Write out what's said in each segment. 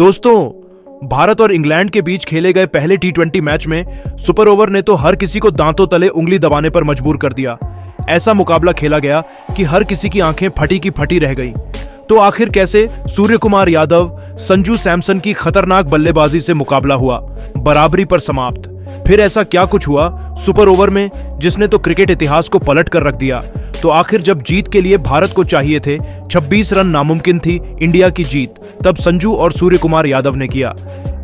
दोस्तों, भारत और इंग्लैंड के बीच खेले गए पहले टी20 मैच में सुपर ओवर ने तो हर किसी को दांतों तले उंगली दबाने पर मजबूर कर दिया। ऐसा मुकाबला खेला गया कि हर किसी की आंखें फटी की फटी रह गई। तो आखिर कैसे सूर्य कुमार यादव, संजू सैमसन की खतरनाक बल्लेबाजी से मुकाबला हुआ, बराबरी पर समाप्त। फिर ऐसा क्या कुछ हुआ सुपर ओवर में जिसने तो क्रिकेट इतिहास को पलट कर रख दिया। तो आखिर जब जीत के लिए भारत को चाहिए थे 26 रन नामुमकिन थी इंडिया की जीत, तब संजू और सूर्य कुमार यादव ने किया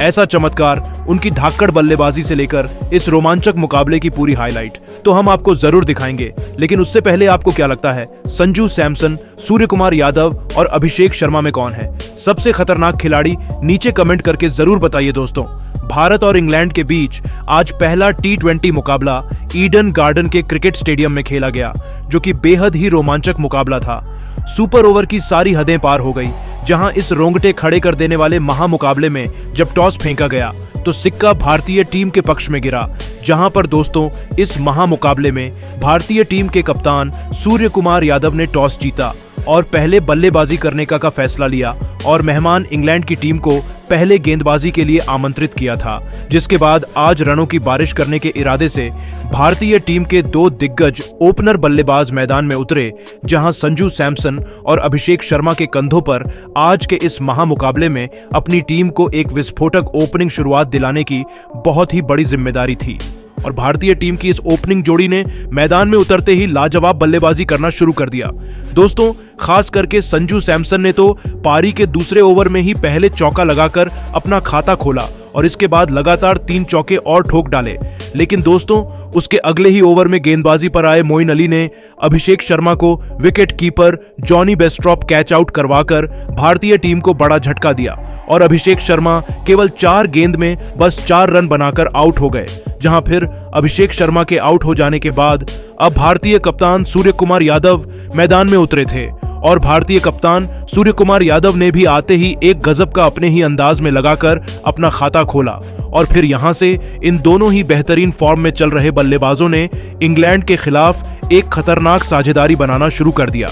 ऐसा चमत्कार। उनकी धाकड़ बल्लेबाजी से लेकर इस रोमांचक मुकाबले की पूरी हाईलाइट तो हम आपको जरूर दिखाएंगे। लेकिन उससे पहले आपको क्या लगता है, संजू सैमसन, सूर्य कुमार यादव और अभिषेक शर्मा में कौन है सबसे खतरनाक खिलाड़ी? नीचे कमेंट करके जरूर बताइए। दोस्तों, भारत और इंग्लैंड के बीच आज पहला टी20 मुकाबला ईडन गार्डन के क्रिकेट स्टेडियम में खेला गया, जो कि बेहद ही रोमांचक मुकाबला था। सुपर ओवर की सारी हदें पार हो गई, जहां इस रोंगटे खड़े कर देने वाले महामुकाबले में जब टॉस फेंका गया तो सिक्का भारतीय टीम के पक्ष में गिरा। जहां पर दोस्तों, इस महामुकाबले में भारतीय टीम के कप्तान सूर्य कुमार यादव ने टॉस जीता और पहले बल्लेबाजी करने का फैसला लिया और मेहमान इंग्लैंड की टीम को पहले गेंदबाजी के लिए आमंत्रित किया था, जिसके बाद आज रनों की बारिश करने के इरादे से भारतीय टीम के दो दिग्गज ओपनर बल्लेबाज मैदान में उतरे, जहां संजू सैमसन और अभिषेक शर्मा के कंधों पर आज के इस महामुकाबले में अपनी टीम को एक विस्फोटक ओपनिंग शुरुआत दिलाने की बहुत ही बड़ी जिम्मेदारी थी। और भारतीय टीम की इस ओपनिंग जोड़ी ने मैदान में उतरते ही लाजवाब बल्लेबाजी करना शुरू कर दिया। दोस्तों, खास करके संजू सैमसन ने तो पारी के दूसरे ओवर में ही पहले चौका लगाकर अपना खाता खोला और इसके बाद लगातार 3 चौके और ठोक डाले। लेकिन दोस्तों, उसके अगले ही ओवर में गेंदबाजी पर आए मोइन अली ने अभिषेक शर्मा को विकेट कीपर जॉनी बेस्ट्रॉप कैच आउट करवाकर भारतीय टीम को बड़ा झटका दिया और अभिषेक शर्मा केवल 4 गेंद में बस 4 रन बनाकर आउट हो गए। जहां फिर अभिषेक शर्मा के आउट हो जाने के बाद अब भारतीय कप्तान सूर्य कुमार यादव मैदान में उतरे थे और भारतीय कप्तान सूर्य कुमार यादव ने भी आते ही एक गजब का अपने ही अंदाज में लगाकर अपना खाता खोला। और फिर यहां से इन दोनों ही बेहतरीन फॉर्म में चल रहे बल्लेबाजों ने इंग्लैंड के खिलाफ एक खतरनाक साझेदारी बनाना शुरू कर दिया,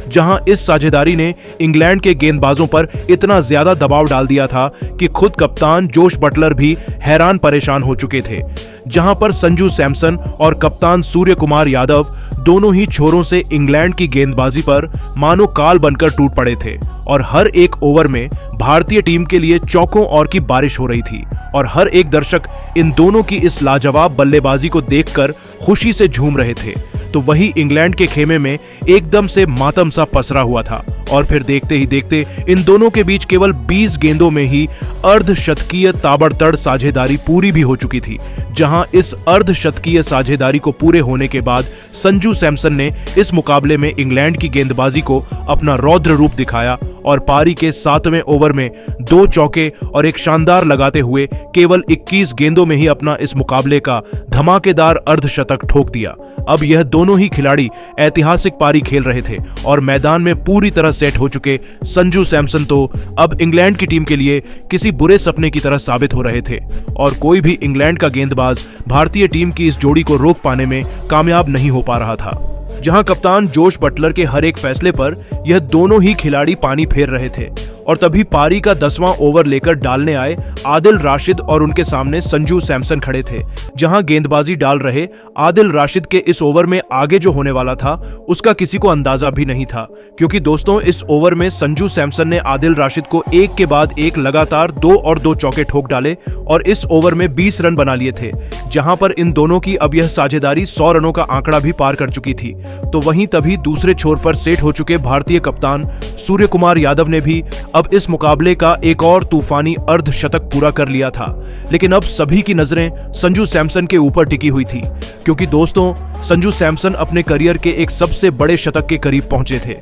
जहां इस साझेदारी ने इंग्लैंड के गेंदबाजों पर इतना ज्यादा दबाव डाल दिया था कि खुद कप्तान जोश बटलर भी हैरान परेशान हो चुके थे। जहां पर संजू सैमसन और कप्तान सूर्य कुमार यादव दोनों ही छोरों से इंग्लैंड की गेंदबाजी पर मानो काल बनकर टूट पड़े थे और हर एक ओवर में भारतीय टीम के लिए चौकों और की बारिश हो रही थी और हर एक दर्शक इन दोनों की इस लाजवाब बल्लेबाजी को देखकर खुशी से झूम रहे थे। तो वही इंग्लैंड के खेमे में एकदम से मातम सा पसरा हुआ था और फिर देखते ही देखते इन दोनों के बीच केवल 20 गेंदों में ही अर्धशतकीय ताबड़तड़ साझेदारी पूरी भी हो चुकी थी। जहां इस अर्धशतकीय साझेदारी को पूरे होने के बाद संजू सैमसन ने इस मुकाबले में इंग्लैंड की गेंदबाजी को अपना रौद्र रूप दिखाया और पारी के 7वें ओवर में 2 चौके और एक शानदार लगाते हुए केवल 21 गेंदों में ही अपना इस मुकाबले का धमाकेदार अर्धशतक ठोक दिया। अब यह दोनों ही खिलाड़ी ऐतिहासिक पारी खेल रहे थे और मैदान में पूरी तरह सेट हो चुके संजू सैमसन तो अब इंग्लैंड की टीम के लिए किसी बुरे सपने की तरह साबित हो रहे थे और कोई भी इंग्लैंड का गेंदबाज भारतीय टीम की इस जोड़ी को रोक पाने में कामयाब नहीं हो पा रहा था। जहां कप्तान जोश बटलर के हर एक फैसले पर यह दोनों ही खिलाड़ी पानी फेर रहे थे और तभी पारी का 10वां ओवर लेकर डालने आए आदिल राशिद और उनके सामने संजू सैमसन खड़े थे। जहां गेंदबाजी डाल रहे आदिल राशिद के इस ओवर में आगे जो होने वाला था उसका किसी को अंदाजा भी नहीं था, क्योंकि दोस्तों इस ओवर में संजू सैमसन ने आदिल राशिद को एक के बाद एक लगातार 2 और 2 चौके ठोक डाले और इस ओवर में 20 रन बना लिए थे। जहां पर इन दोनों की अब यह साझेदारी 100 रनों का आंकड़ा भी पार कर चुकी थी। तो वहीं तभी दूसरे छोर पर सेट हो चुके भारतीय कप्तान सूर्य कुमार यादव ने भी अब इस मुकाबले का एक और तूफानी अर्धशतक पूरा कर लिया था। लेकिन अब सभी की नजरें संजू सैमसन के ऊपर टिकी हुई थी, क्योंकि दोस्तों संजू सैमसन अपने करियर के एक सबसे बड़े शतक के करीब पहुंचे थे।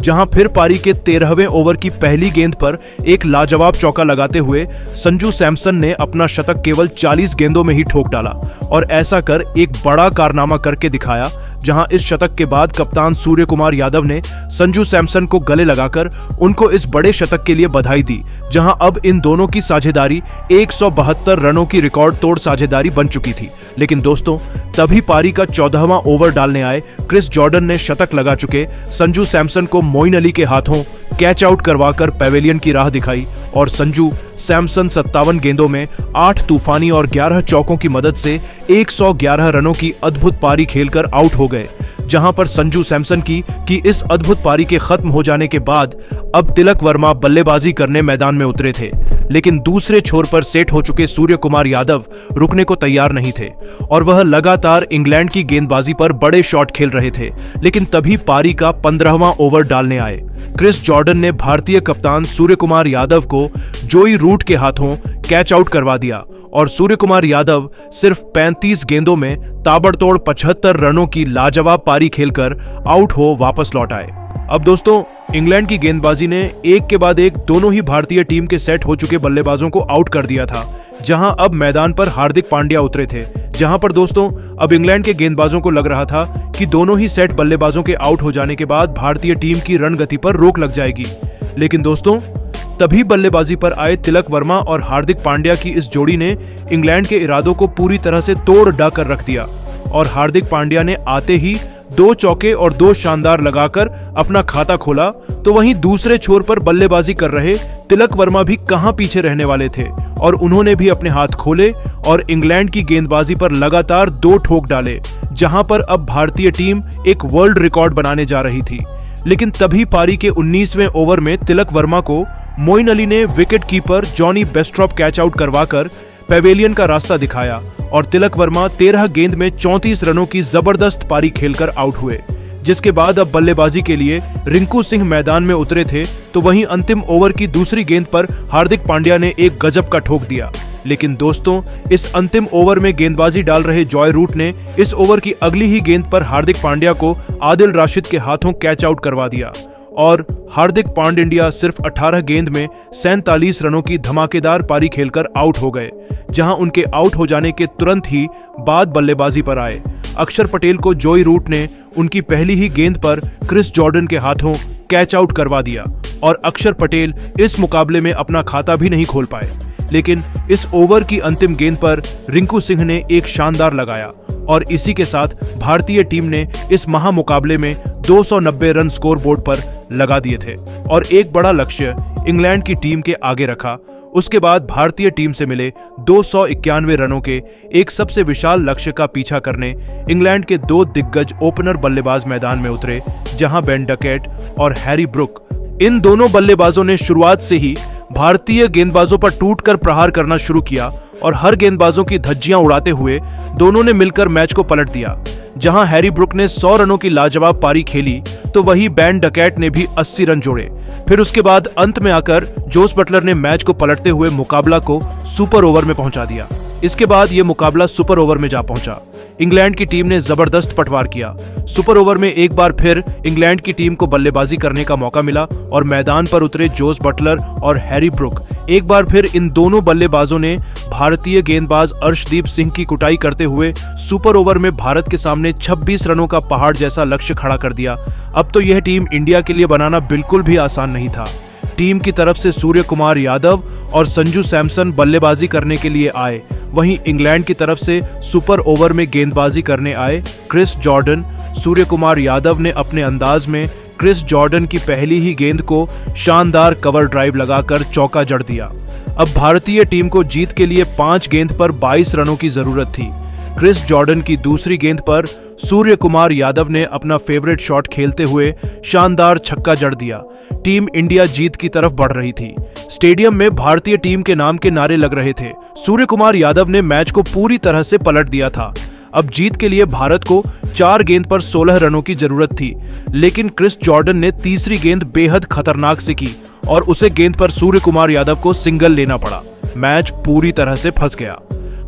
जहां फिर पारी के 13वें ओवर की पहली गेंद पर एक लाजवाब चौका लगाते हुए संजू सैमसन ने अपना शतक केवल 40 गेंदों में ही ठोक डाला और ऐसा कर एक बड़ा कारनामा करके दिखाया। जहां इस शतक के बाद कप्तान सूर्य कुमार यादव ने संजू सैमसन को गले लगाकर उनको इस बड़े शतक के लिए बधाई दी। जहां अब इन दोनों की साझेदारी 172 रनों की रिकॉर्ड तोड़ साझेदारी बन चुकी थी। लेकिन दोस्तों तभी पारी का 14वां ओवर डालने आए क्रिस जॉर्डन ने शतक लगा चुके संजू सैमसन को मोइन अली के हाथों कैच आउट करवाकर पैवेलियन की राह दिखाई और संजू सैमसन 57 गेंदों में 8 तूफानी और 11 चौकों की मदद से 111 रनों की अद्भुत पारी खेलकर आउट हो गए, जहां पर संजू सैमसन की इस अद्भुत पारी के खत्म हो जाने के बाद अब तिलक वर्मा बल्लेबाजी करने मैदान में उतरे थे। लेकिन दूसरे छोर पर सेट हो चुके सूर्य कुमार यादव रुकने को तैयार नहीं थे और वह लगातार इंग्लैंड की गेंदबाजी पर बड़े शॉट खेल रहे थे। लेकिन तभी पारी का 15वां ओवर डालने आए। क्रिस जॉर्डन ने भारतीय कप्तान सूर्य कुमार यादव को जोई रूट के हाथों कैच आउट करवा दिया और सूर्य कुमार यादव सिर्फ 35 गेंदों में ताबड़तोड़ 75 रनों की लाजवाब पारी खेलकर आउट हो वापस लौट आए। अब दोस्तों, इंग्लैंड की गेंदबाजी ने एक के बाद एक दोनों ही भारतीय टीम के सेट हो चुके बल्लेबाजों को आउट कर दिया था, जहां अब मैदान पर हार्दिक पांड्या उतरे थे। जहां पर दोस्तों अब इंग्लैंड के गेंदबाजों को लग रहा था कि दोनों ही सेट बल्लेबाजों के आउट हो जाने के बाद भारतीय टीम की रन गति पर रोक लग जाएगी। लेकिन दोस्तों तभी बल्लेबाजी पर आए तिलक वर्मा और हार्दिक पांड्या की इस जोड़ी ने इंग्लैंड के इरादों को पूरी तरह से तोड़ डा कर रख दिया और हार्दिक पांड्या ने आते ही 2 चौके और 2 शानदार लगाकर अपना खाता खोला। तो वहीं दूसरे छोर पर बल्लेबाजी कर रहे तिलक वर्मा भी कहां पीछे रहने वाले थे और उन्होंने भी अपने हाथ खोले और इंग्लैंड की गेंदबाजी पर लगातार 2 ठोक डाले, जहां पर अब भारतीय टीम एक वर्ल्ड रिकॉर्ड बनाने जा रही थी। लेकिन तभी पारी के 19वें ओवर में तिलक वर्मा को मोइन अली ने विकेट कीपर जॉनी बेस्ट्रॉप कैच आउट करवाकर पेवेलियन का रास्ता दिखाया और तिलक वर्मा 13 गेंद में 34 रनों की जबरदस्त पारी खेलकर आउट हुए, जिसके बाद अब बल्लेबाजी के लिए रिंकू सिंह मैदान में उतरे थे। तो वहीं अंतिम ओवर की दूसरी गेंद पर हार्दिक पांड्या ने एक गजब का ठोक दिया। लेकिन दोस्तों इस अंतिम ओवर में गेंदबाजी डाल रहे जॉय रूट ने इस ओवर की अगली ही गेंद पर हार्दिक पांड्या को आदिल राशिद के हाथों कैच आउट करवा दिया और हार्दिक पांड्या सिर्फ 18 गेंद में 47 रनों की धमाकेदार पारी खेलकर आउट हो गए, जहां उनके आउट हो जाने के तुरंत ही बाद बल्लेबाजी पर आए। अक्षर पटेल को जॉय रूट ने उनकी पहली ही गेंद पर क्रिस जॉर्डन के हाथों कैच आउट करवा दिया और अक्षर पटेल इस मुकाबले में अपना खाता भी नहीं खोल पाए। लेकिन इस ओवर की अंतिम गेंद पर रिंकू सिंह ने एक शानदार लगाया और इसी के साथ भारतीय टीम ने इस महामुकाबले में 290 रन स्कोर बोर्ड पर लगा दिए थे और एक बड़ा लक्ष्य इंग्लैंड की टीम के आगे रखा। उसके बाद भारतीय टीम से मिले 291 रनों के एक सबसे विशाल लक्ष्य का पीछा करने इंग्लैंड के 2 दिग्गज ओपनर बल्लेबाज मैदान में उतरे, जहां बेन डकेट और हैरी ब्रुक। इन दोनों बल्लेबाजों ने शुरुआत से ही भारतीय गेंदबाजों पर टूटकर प्रहार करना शुरू किया और हर गेंदबाजों की धज्जियां उड़ाते हुए दोनों ने मिलकर मैच को पलट दिया। जहां हैरी ब्रुक ने 100 रनों की लाजवाब पारी खेली तो वहीं बेन डकेट ने भी 80 रन जोड़े। फिर उसके बाद अंत में आकर जोस बटलर ने मैच को पलटते हुए मुकाबला को सुपर ओवर में पहुंचा दिया। इसके बाद यह मुकाबला सुपर ओवर में जा पहुंचा। इंग्लैंड की टीम ने जबरदस्त पटवार किया। सुपर ओवर में एक बार फिर इंग्लैंड की टीम को बल्लेबाजी करने का मौका मिला और मैदान पर उतरे जोस बटलर और हैरी ब्रुक। एक बार फिर इन दोनों बल्लेबाजों ने भारतीय गेंदबाज अर्शदीप सिंह की कुटाई करते हुए सुपर ओवर में भारत के सामने 26 रनों का पहाड़ जैसा लक्ष्य खड़ा कर दिया। अब तो यह टीम इंडिया के लिए बनाना बिल्कुल भी आसान नहीं था। टीम की तरफ से सूर्य कुमार यादव और संजू सैमसन बल्लेबाजी करने के लिए आए, वहीं इंग्लैंड की तरफ से सुपर ओवर में गेंदबाजी करने आए क्रिस जॉर्डन। सूर्य कुमार यादव ने अपने अंदाज में क्रिस जॉर्डन की पहली ही गेंद को शानदार कवर ड्राइव लगाकर चौका जड़ दिया। अब भारतीय टीम को जीत के लिए 5 गेंद पर 22 रनों की जरूरत थी। क्रिस जॉर्डन की दूसरी गेंद पर सूर्य कुमार यादव ने अपना फेवरेट शॉट खेलते हुए शानदार छक्का जड़ दिया। टीम इंडिया जीत की तरफ बढ़ रही थी। स्टेडियम में भारतीय टीम के नाम के नारे लग रहे थे। सूर्य कुमार यादव ने मैच को पूरी तरह से पलट दिया था। अब जीत के लिए भारत को 4 गेंद पर 16 रनों की जरूरत थी, लेकिन क्रिस जॉर्डन ने तीसरी गेंद बेहद खतरनाक से की और उसे गेंद पर सूर्य कुमार यादव को सिंगल लेना पड़ा। मैच पूरी तरह से फंस गया।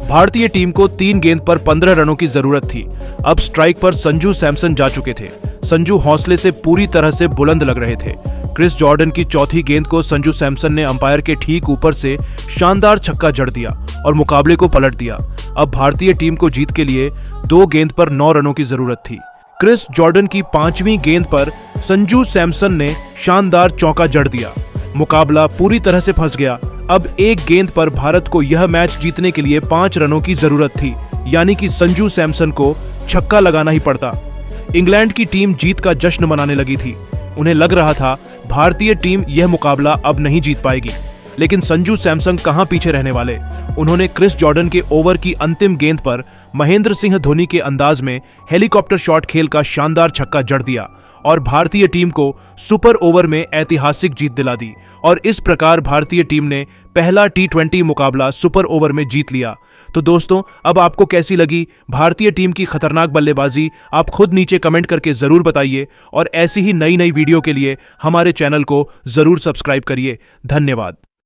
भारतीय टीम को 3 गेंद पर 15 रनों की जरूरत थी। अब स्ट्राइक पर संजू सैमसन जा चुके थे। संजू हौसले से पूरी तरह से बुलंद लग रहे थे। क्रिस जॉर्डन की चौथी गेंद को संजू सैमसन ने अंपायर के ठीक ऊपर से शानदार छक्का जड़ दिया और मुकाबले को पलट दिया। अब भारतीय टीम को जीत के लिए 2 गेंद पर 9 रनों की जरूरत थी। क्रिस जॉर्डन की 5वीं गेंद पर संजू सैमसन ने शानदार चौका जड़ दिया। मुकाबला पूरी तरह से फंस गया। अब 1 गेंद पर भारत को यह मैच जीतने के लिए 5 रनों की जरूरत थी, यानी कि संजू सैमसन को छक्का लगाना ही पड़ता। इंग्लैंड की टीम जीत का जश्न मनाने लगी थी। उन्हें लग रहा था भारतीय टीम यह मुकाबला अब नहीं जीत पाएगी, लेकिन संजू सैमसंग कहां पीछे रहने वाले। उन्होंने क्रिस जॉर्डन के ओवर की अंतिम गेंद पर महेंद्र सिंह धोनी के अंदाज में हेलीकॉप्टर शॉट खेल का शानदार छक्का जड़ दिया और भारतीय टीम को सुपर ओवर में ऐतिहासिक जीत दिला दी और इस प्रकार भारतीय टीम ने पहला T20 मुकाबला सुपर ओवर में जीत लिया। तो दोस्तों, अब आपको कैसी लगी भारतीय टीम की खतरनाक बल्लेबाजी, आप खुद नीचे कमेंट करके जरूर बताइए और ऐसी ही नई नई वीडियो के लिए हमारे चैनल को जरूर सब्सक्राइब करिए। धन्यवाद।